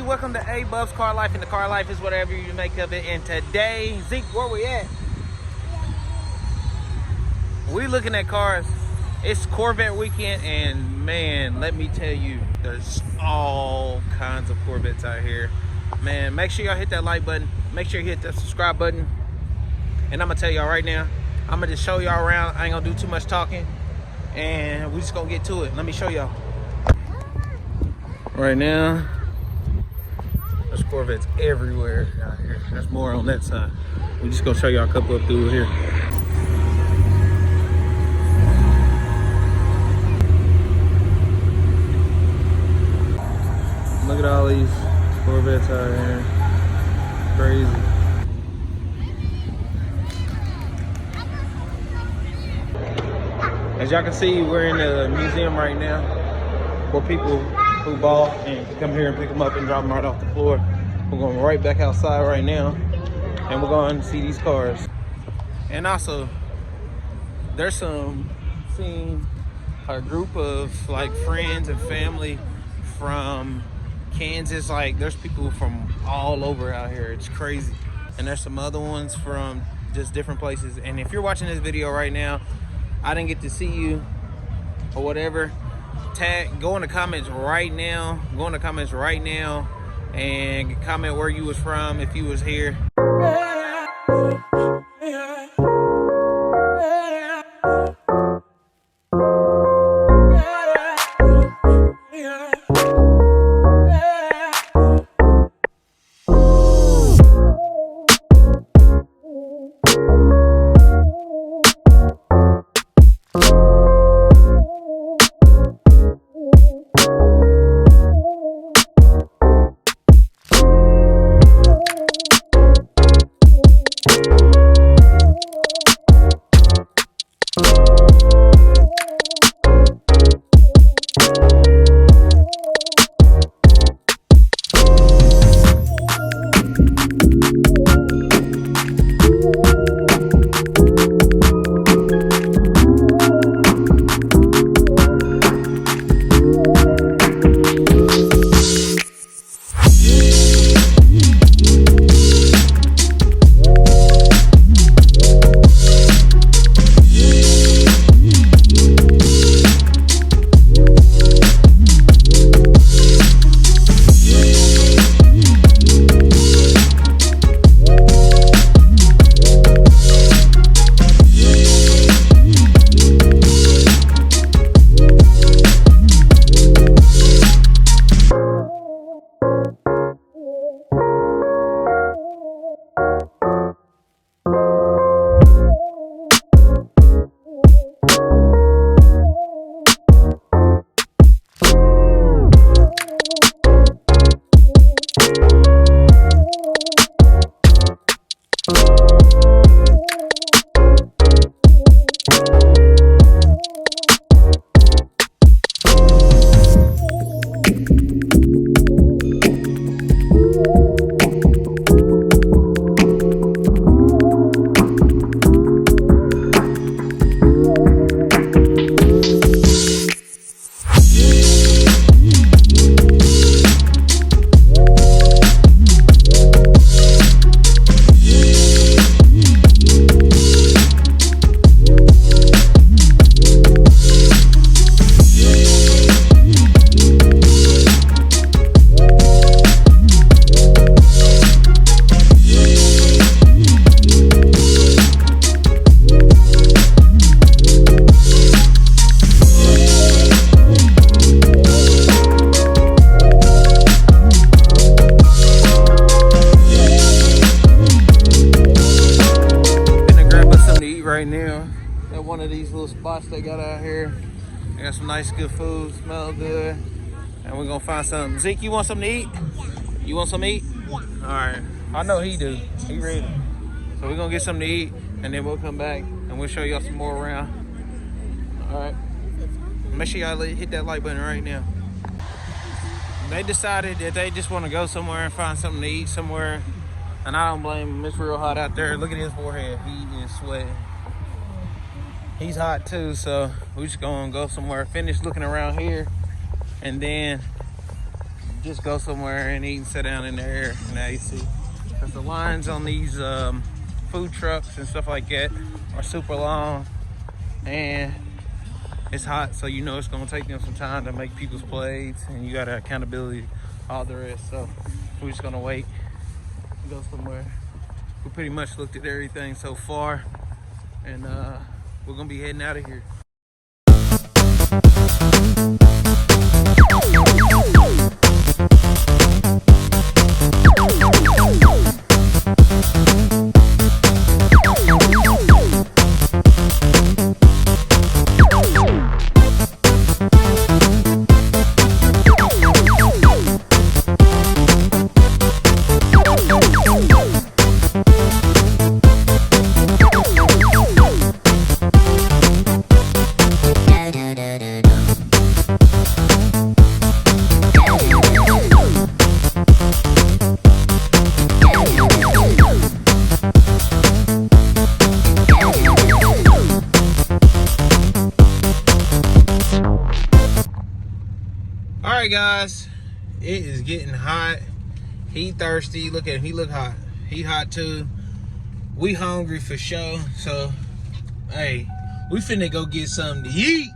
everybody, welcome to AyeBub's Car Life, and the car life is whatever you make of it. And today, Zeke, where we at? We looking at cars. It's Corvette Weekend, and man, let me tell you, there's all kinds of Corvettes out here. Man, make sure y'all hit that like button. Make sure you hit that subscribe button. And I'm gonna tell y'all right now, I'm gonna just show y'all around. I ain't gonna do too much talking, and we just gonna get to it. Let me show y'all. Right now, there's Corvettes everywhere out here. There's more on that side. We're just gonna show y'all a couple up through here. Look at all these Corvettes out here. Crazy. As y'all can see, we're in the museum right now for people who bought and come here and pick them up and drop them right off the floor. We're going right back outside right now, and we're going to see these cars. And also, there's seeing a group of like friends and family from Kansas. Like, there's people from all over out here. It's crazy. And there's some other ones from just different places. And if you're watching this video right now, I didn't get to see you or whatever, go in the comments right now. Go in the comments right now and comment where you was from if you was here. Right now at one of these little spots they got out here. They got some nice good food, smell good, and we're gonna find something. Zeke, you want something to eat? You want something to eat? Yeah. All right, I know he do. He ready. So we're gonna get something to eat, and then we'll come back and we'll show y'all some more around. All right, make sure y'all hit that like button right now. They decided that they just want to go somewhere and find something to eat somewhere, and I don't blame him. It's real hot out there. Look at his forehead. He is sweating. He's hot too, so we're just gonna go somewhere, finish looking around here, and then just go somewhere and eat and sit down in the air in the AC. Because the lines on these food trucks and stuff like that are super long, and it's hot, so you know it's gonna take them some time to make people's plates, and you got accountability, all the rest. So we're just gonna wait and go somewhere. We pretty much looked at everything so far, and we're gonna be heading out of here. Alright guys, it is getting hot. He thirsty. Look at him, he look hot. He hot too. We hungry for sure. So hey, we finna go get something to eat.